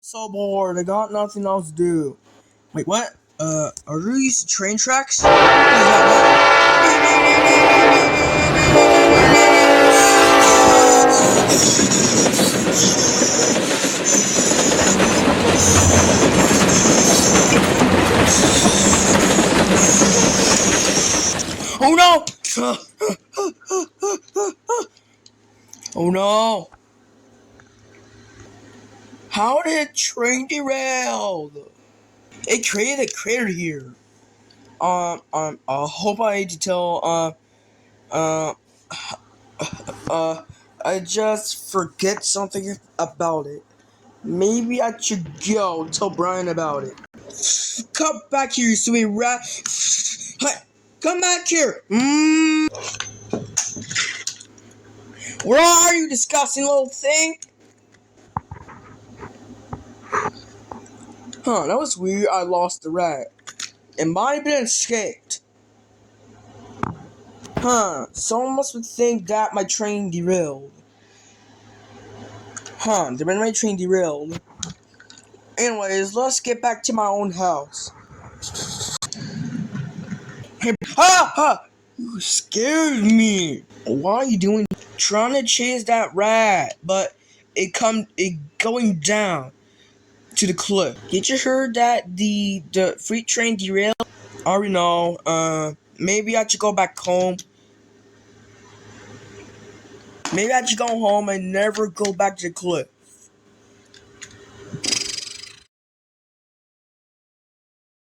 So bored, I got nothing else to do. Wait, what? Are these train tracks? What is that? Oh no! Oh no! How did train derailed? It created a crater here. I hope I need to tell, uh, I just forget something about it. Maybe I should go tell Brian about it. Come back here, you sweet rat. Come back here. Where are you, disgusting little thing? Huh, that was weird. I lost the rat. It might have been escaped. Huh, someone must think that my train derailed. Huh, my train derailed. Anyways, let's get back to my own house. Hey, you scared me. Why are you doing? Trying to chase that rat, but it going down to the cliff. Did you heard that the freight train derailed? I already know. Maybe I should go back home. Maybe I should go home and never go back to the cliff.